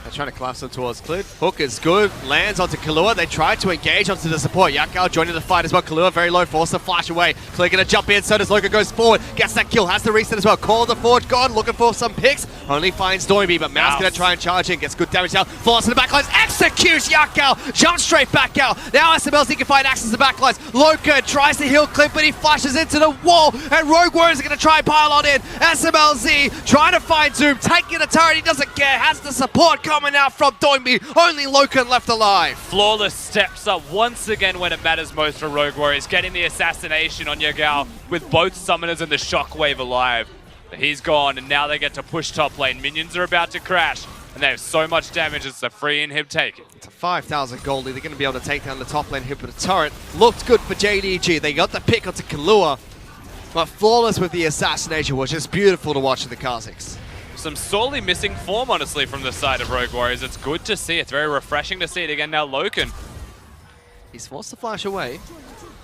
They're trying to collapse them towards Clid. Hook is good, lands onto Kahlua. They try to engage onto the support. Yakao joining the fight as well. Kahlua very low, forced to flash away. Clid gonna jump in, so does Loka, goes forward. Gets that kill, has the reset as well. Call the Forge God, looking for some picks. Only finds Doinby, but Mao's gonna try and charge in. Gets good damage out. Falls to the backlines, executes Yakao. Jumps straight back out. Now SMLZ can find access to the backlines. Loka tries to heal Clid, but he flashes into the wall. And Rogue Warriors are gonna try and pile on in. SMLZ trying to find Zoom, taking the turret. He doesn't care. Has the support coming out from Doinby. Only Loken left alive. Flawless steps up once again when it matters most for Rogue Warriors, getting the assassination on Yagao with both summoners and the Shockwave alive. He's gone, and now they get to push top lane. Minions are about to crash, and they have so much damage, it's a free inhib take it. It's a 5,000 goldie. They're going to be able to take down the top lane hit with the turret. Looked good for JDG. They got the pick onto Kahlua, but Flawless with the assassination was just beautiful to watch in the Kha'Zix. Some sorely missing form, honestly, from the side of Rogue Warriors. It's good to see. It's very refreshing to see it again. Now Loken. He's forced to flash away.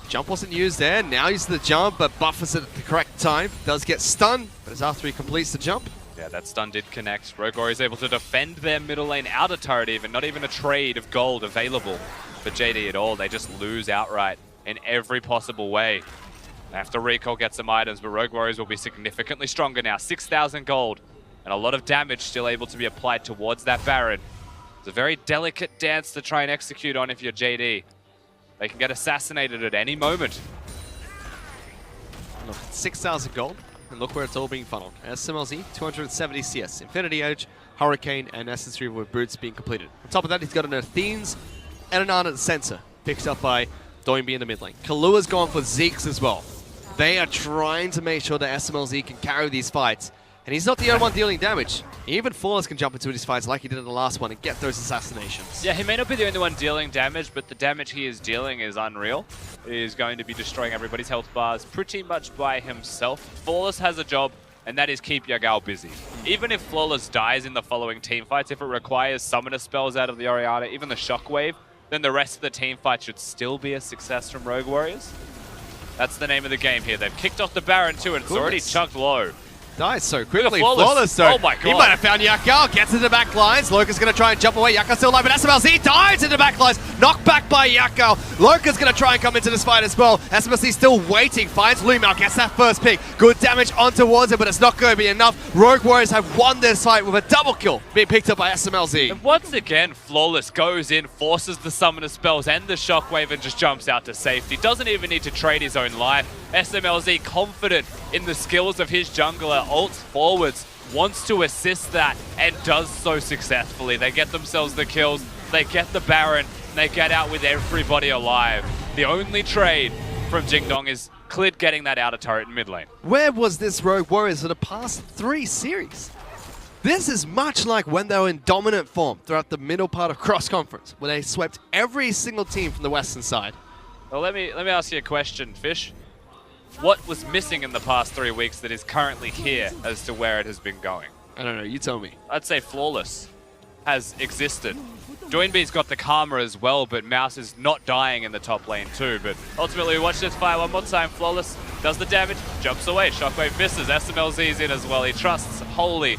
Jump wasn't used there. Now uses the jump, but buffers it at the correct time. Does get stunned, but it's after he completes the jump. Yeah, that stun did connect. Rogue Warriors able to defend their middle lane out of turret even. Not even a trade of gold available for JD at all. They just lose outright in every possible way. They have to recall, get some items, but Rogue Warriors will be significantly stronger now. 6,000 gold and a lot of damage still able to be applied towards that Baron. It's a very delicate dance to try and execute on if you're JD. They can get assassinated at any moment. Look, 6,000 gold. And look where it's all being funneled. SMLZ, 270 CS. Infinity Edge, Hurricane, and Essence Reaver with Brutes being completed. On top of that, he's got an Athenes and an Arn at the center. Picked up by Doinby in the mid lane. Kalua's gone for Zeke's as well. They are trying to make sure that SMLZ can carry these fights. And he's not the only one dealing damage. Even Flawless can jump into these fights like he did in the last one and get those assassinations. Yeah, he may not be the only one dealing damage, but the damage he is dealing is unreal. He is going to be destroying everybody's health bars pretty much by himself. Flawless has a job, and that is keep Yagao busy. Even if Flawless dies in the following team fights, if it requires summoner spells out of the Orianna, even the Shockwave, then the rest of the team fight should still be a success from Rogue Warriors. That's the name of the game here. They've kicked off the Baron too, and it's already chugged low. Dies so quickly. Flawless though. Oh my god. He might have found Yakao. Gets into the back lines. Loka's going to try and jump away. Yakao's still alive, but SMLZ dies into the back lines. Knocked back by Yakao. Loka's going to try and come into this fight as well. SMLZ still waiting. Finds Lumao. Gets that first pick. Good damage on towards him, but it's not going to be enough. Rogue Warriors have won this fight with a double kill being picked up by SMLZ. And once again, Flawless goes in, forces the summoner spells and the Shockwave and just jumps out to safety. Doesn't even need to trade his own life. SMLZ confident in the skills of his jungler, ults forwards, wants to assist that and does so successfully. They get themselves the kills, they get the Baron, and they get out with everybody alive. The only trade from Jingdong is Clid getting that outer turret in mid lane. Where was this Rogue Warriors for the past 3 series? This is much like when they were in dominant form throughout the middle part of Cross Conference, where they swept every single team from the western side. Well, let me ask you a question, Fish. What was missing in the past 3 weeks that is currently here as to where it has been going? I don't know, you tell me. I'd say Flawless has existed. Doinby's got the Karma as well, but Mouse is not dying in the top lane too. But ultimately, we watch this fight one more time. Flawless does the damage, jumps away. Shockwave misses. SMLZ's in as well. He trusts wholly.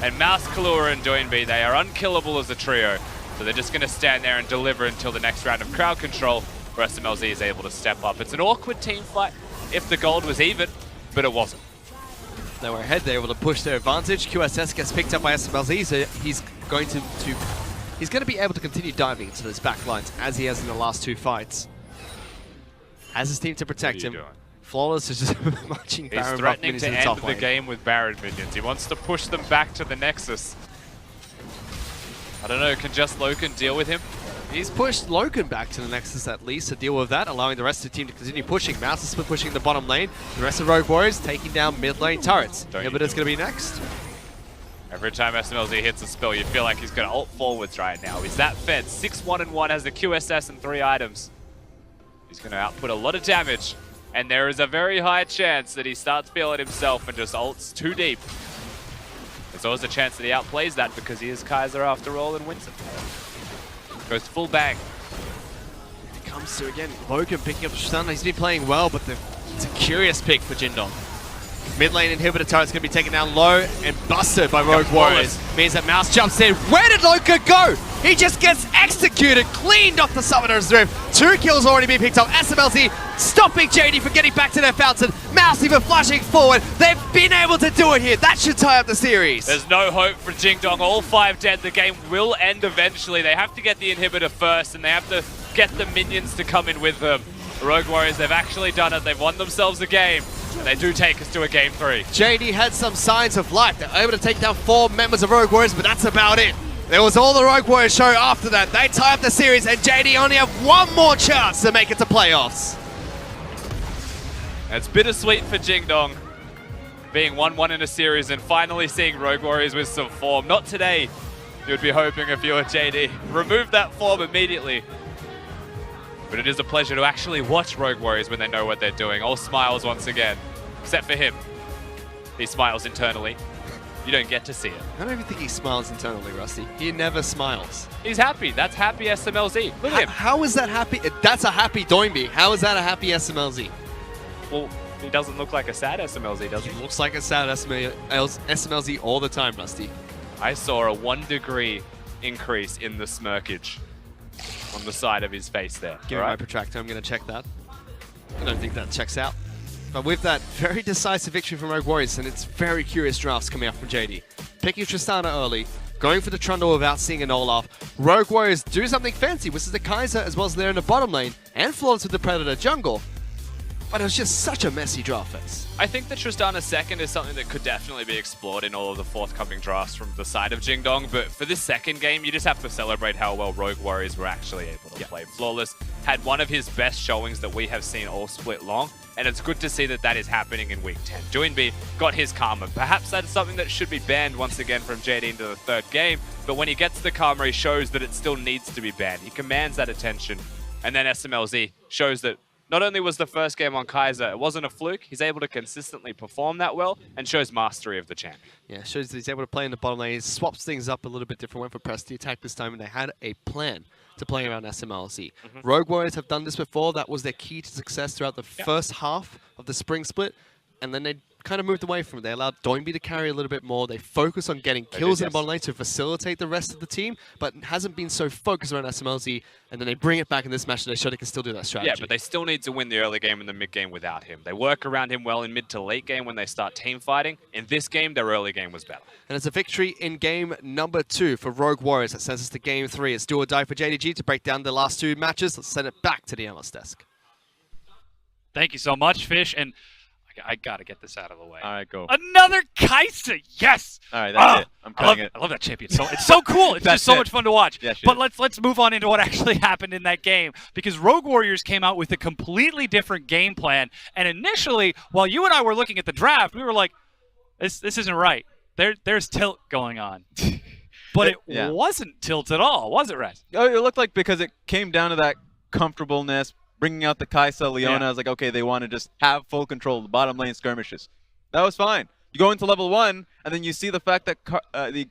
And Mouse, Kalua, and Doinby, they are unkillable as a trio. So they're just going to stand there and deliver until the next round of crowd control, where SMLZ is able to step up. It's an awkward team fight if the gold was even, but it wasn't. They were ahead, they were able to push their advantage. QSS gets picked up by SMLZ, so he's going to be able to continue diving into those back lines as he has in the last 2 fights. Has his team to protect him. Flawless is just marching Baron. He's threatening to end the game with Baron minions. He wants to push them back to the Nexus. I don't know, can just Loken deal with him? He's pushed Loken back to the Nexus at least to deal with that, allowing the rest of the team to continue pushing. Mouse is pushing the bottom lane. The rest of Rogue Warriors taking down mid lane turrets. Inhibitor's going to be next. Every time SMLZ hits a spell, you feel like he's going to ult forwards right now. He's that fed. 6-1-1, has the QSS and 3 items. He's going to output a lot of damage. And there is a very high chance that he starts feeling himself and just ults too deep. There's always a chance that he outplays that because he is Kaiser after all and wins it. Goes full bang. It comes to, again, Loken picking up the stun. He's been playing well, but it's a curious pick for Jingdong. Mid lane inhibitor turret's going to be taken down low and busted by Rogue Warriors. Means that Mouse jumps in. Where did Loka go? He just gets executed, cleaned off the Summoner's Rift. 2 kills already being picked up. SMLZ stopping JD from getting back to their fountain. Mouse even flashing forward. They've been able to do it here. That should tie up the series. There's no hope for Jingdong. All 5 dead. The game will end eventually. They have to get the inhibitor first, and they have to get the minions to come in with them. The Rogue Warriors, they've actually done it. They've won themselves a game. And they do take us to a game 3. JD had some signs of life. They're able to take down 4 members of Rogue Warriors, but that's about it. There was all the Rogue Warriors show after that. They tie up the series, and JD only have 1 more chance to make it to playoffs. It's bittersweet for Jingdong, being 1-1 in a series and finally seeing Rogue Warriors with some form. Not today, you'd be hoping if you were JD. Remove that form immediately. But it is a pleasure to actually watch Rogue Warriors when they know what they're doing. All smiles once again, except for him. He smiles internally. You don't get to see it. I don't even think he smiles internally, Rusty. He never smiles. He's happy. That's happy SMLZ. Look at him. How is that happy? That's a happy Doinby. How is that a happy SMLZ? Well, He doesn't look like a sad SMLZ, does he? He looks like a sad SMLZ all the time, Rusty. I saw a 1 degree increase in the smirkage on the side of his face there. Give me my protractor. I'm going to check that. I don't think that checks out. But with that very decisive victory from Rogue Warriors, and it's very curious drafts coming up from JD. Picking Tristana early, going for the Trundle without seeing an Olaf. Rogue Warriors do something fancy, which is the Kaiser as well as they're in the bottom lane, and Flawless with the Predator jungle. But it was just such a messy draft phase. I think the Tristana second is something that could definitely be explored in all of the forthcoming drafts from the side of Jingdong, but for this second game, you just have to celebrate how well Rogue Warriors were actually able to play. Flawless had one of his best showings that we have seen all split long, and it's good to see that that is happening in Week 10. Joinby got his Karma. Perhaps that is something that should be banned once again from JD into the third game, but when he gets the Karma, he shows that it still needs to be banned. He commands that attention, and then SMLZ shows that not only was the first game on Kaiser, it wasn't a fluke, he's able to consistently perform that well and shows mastery of the champion. Yeah, shows that he's able to play in the bottom lane. He swaps things up a little bit different, went for press the attack this time, and they had a plan to play around SMLZ. Rogue Warriors have done this before. That was their key to success throughout the first half of the spring split, and then they kind of moved away from it. They allowed Doinby to carry a little bit more. They focus on getting kills in the bottom lane to facilitate the rest of the team, but hasn't been so focused around SMLZ, and then they bring it back in this match and they show they can still do that strategy. Yeah, but they still need to win the early game and the mid game without him. They work around him well in mid to late game when they start team fighting. In this game, their early game was better. And it's a victory in game number 2 for Rogue Warriors. That sends us to game 3. It's do or die for JDG to break down the last 2 matches. Let's send it back to the analyst desk. Thank you so much, Fish, and I gotta get this out of the way. All right, go. Another Kaisa, yes! All right, that's it. I'm killing it. I love that champion. So it's so cool. It's just so much fun to watch. Yeah, but let's move on into what actually happened in that game, because Rogue Warriors came out with a completely different game plan. And initially, while you and I were looking at the draft, we were like, "This isn't right. There's tilt going on." But it wasn't tilt at all, was it, Rez? Oh, it looked like, because it came down to that comfortableness. Bringing out the Kaisa, Leona, I was like, okay, they want to just have full control of the bottom lane skirmishes. That was fine. You go into level 1, and then you see the fact that the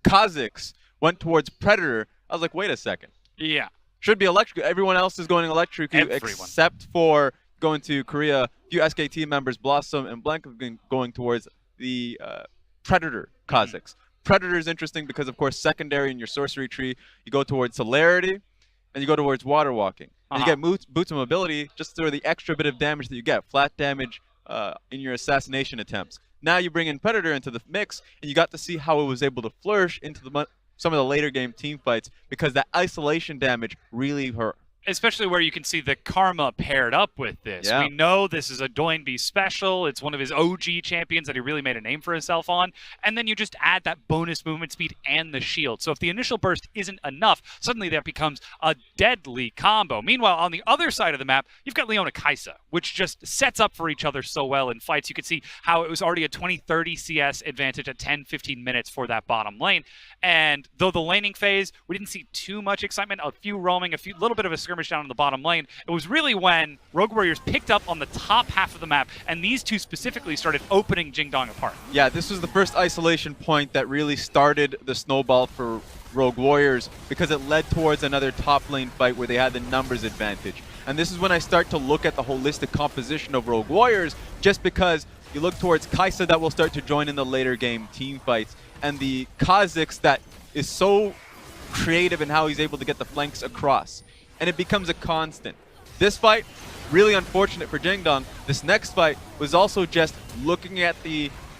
Kazakhs went towards Predator. I was like, wait a second. Yeah. Should be electric. Everyone else is going electric, except for going to Korea. A few SKT members, Blossom and Blank, have been going towards the Predator Kazakhs. Predator is interesting because, of course, secondary in your sorcery tree, you go towards Celerity, and you go towards Water Walking. And you get boots of mobility just through the extra bit of damage that you get, flat damage in your assassination attempts. Now you bring in Predator into the mix, and you got to see how it was able to flourish into some of the later game team fights, because that isolation damage really hurt. Especially where you can see the Karma paired up with this. Yeah. We know this is a Doinby special. It's one of his OG champions that he really made a name for himself on. And then you just add that bonus movement speed and the shield. So if the initial burst isn't enough, suddenly that becomes a deadly combo. Meanwhile, on the other side of the map, you've got Leona Kaisa, which just sets up for each other so well in fights. You can see how it was already a 20-30 CS advantage at 10-15 minutes for that bottom lane. And though the laning phase, we didn't see too much excitement, a few roaming, little bit of a skirmish down on the bottom lane. It was really when Rogue Warriors picked up on the top half of the map, and these two specifically started opening Jingdong apart. Yeah, this was the first isolation point that really started the snowball for Rogue Warriors, because it led towards another top lane fight where they had the numbers advantage. And this is when I start to look at the holistic composition of Rogue Warriors, just because you look towards Kaisa that will start to join in the later game team fights, and the Kazakhs that is so creative in how he's able to get the flanks across. And it becomes a constant. This fight, really unfortunate for Jingdong. This next fight was also just looking at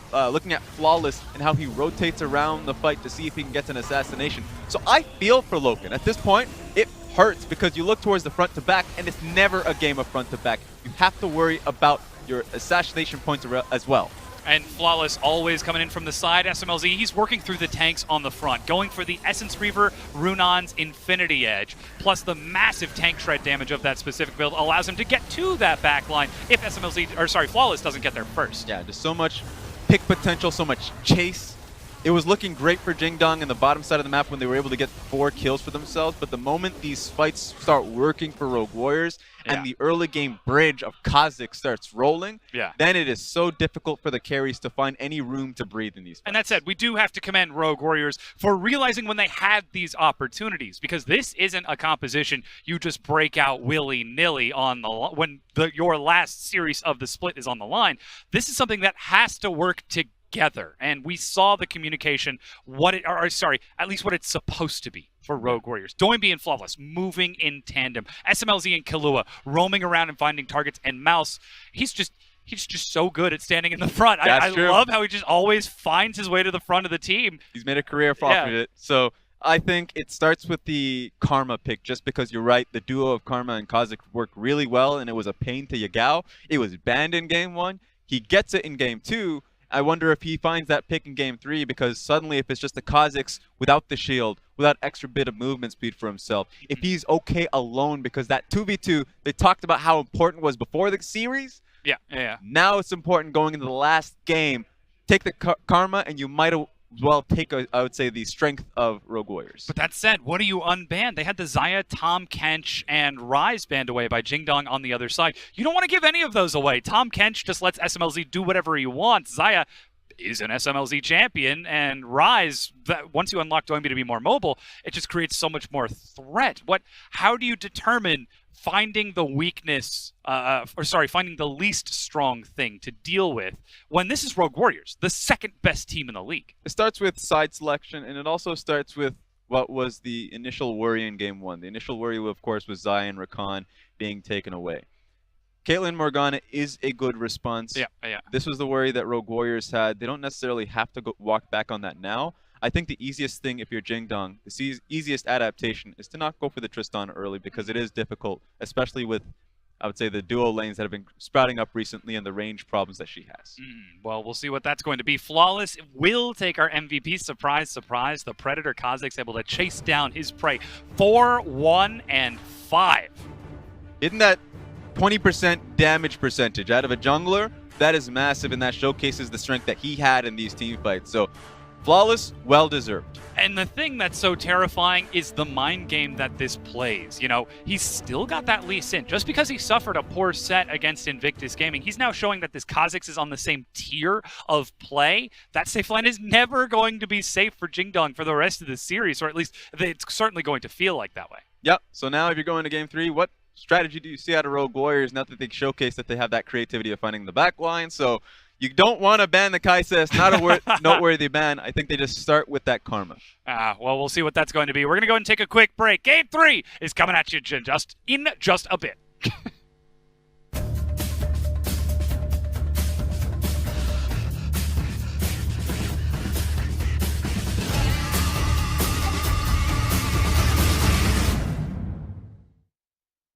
Flawless and how he rotates around the fight to see if he can get an assassination. So I feel for Loken. At this point, it hurts because you look towards the front to back, and it's never a game of front to back. You have to worry about your assassination points as well. And Flawless always coming in from the side. SMLZ, he's working through the tanks on the front, going for the Essence Reaver, Runon's Infinity Edge, plus the massive tank shred damage of that specific build allows him to get to that back line if Flawless doesn't get there first. Yeah, there's so much pick potential, so much chase it was looking great for Jingdong in the bottom side of the map when they were able to get 4 kills for themselves, but the moment these fights start working for Rogue Warriors and the early game bridge of Kha'Zix starts rolling, then it is so difficult for the carries to find any room to breathe in these fights. And that said, we do have to commend Rogue Warriors for realizing when they had these opportunities, because this isn't a composition you just break out willy-nilly on when your last series of the split is on the line. This is something that has to work together, and we saw the communication, at least what it's supposed to be for Rogue Warriors. Doinby and Flawless moving in tandem. SMLZ and Killua roaming around and finding targets, and Mouse, he's just so good at standing in the front. I love how he just always finds his way to the front of the team. He's made a career off of it. So I think it starts with the Karma pick, just because you're right, the duo of Karma and Kha'Zix worked really well, and it was a pain to Yagao. It was banned in Game 1. He gets it in Game 2. I wonder if he finds that pick in Game 3, because suddenly if it's just a Kha'Zix without the shield, without extra bit of movement speed for himself, if he's okay alone, because that 2v2 they talked about how important was before the series, now it's important going into the last game. Take the Karma, and you might as well take, I would say, the strength of Rogue Warriors. But that said, what do you unban? They had the Xayah, Tahm Kench, and Rise banned away by Jingdong on the other side. You don't want to give any of those away. Tahm Kench just lets SMLZ do whatever he wants. Xayah is an SMLZ champion, and Rise, once you unlock Doinby to be more mobile, it just creates so much more threat. How do you determine finding the weakness, finding the least strong thing to deal with when this is Rogue Warriors, the second best team in the league? It starts with side selection, and it also starts with what was the initial worry in Game 1. The initial worry, of course, was Xayah and Rakan being taken away. Caitlyn Morgana is a good response. This was the worry that Rogue Warriors had. They don't necessarily have to walk back on that now. I think the easiest thing, if you're Jingdong, the easiest adaptation is to not go for the Tristan early, because it is difficult, especially with, I would say, the duo lanes that have been sprouting up recently and the range problems that she has. Well, we'll see what that's going to be. Flawless will take our MVP. Surprise, surprise. The Predator Kha'Zix able to chase down his prey. 4, 1, and 5. Isn't that 20% damage percentage out of a jungler? That is massive, and that showcases the strength that he had in these team fights. So Flawless, well-deserved. And the thing that's so terrifying is the mind game that this plays. You know, he's still got that Lee Sin. Just because he suffered a poor set against Invictus Gaming, he's now showing that this Kha'Zix is on the same tier of play. That safe line is never going to be safe for Jingdong for the rest of the series, or at least it's certainly going to feel like that way. Yep. So now if you're going to Game 3, what strategy do you see out of Rogue Warriors? Not that they showcase that they have that creativity of finding the back line, so you don't want to ban the Kai'Sa. It's not a noteworthy ban. I think they just start with that Karma. Well, we'll see what that's going to be. We're going to go and take a quick break. Game 3 is coming at you in just a bit.